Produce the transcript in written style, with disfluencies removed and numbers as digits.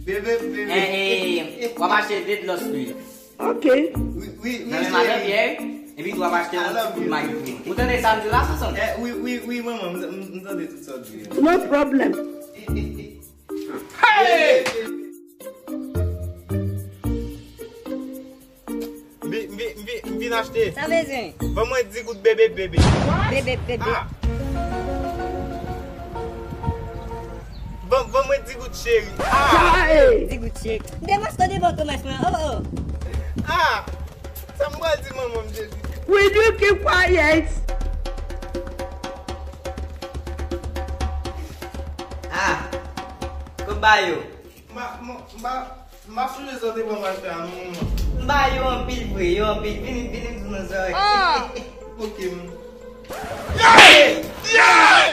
Bébé. On va acheter des los lui. Ok. Oui, madame hier, et puis tu vas acheter un petit maillot. Vous tenez ça de là, ça? Oui, maman, nous avons tout ça. No problem. Hey! Viens acheter. Ça veut dire? Vamos dizer que o bebê. Bébé. Vamos dizer que o chéri. Hey. Dégoûté. Démontre des bons commerces. Oh. Ça me va dire, maman. Will you keep quiet? Bayo. Mas os outros vão achar Bayo un pile free, yo un pile, vini nous oreilles. Ok. Yeah!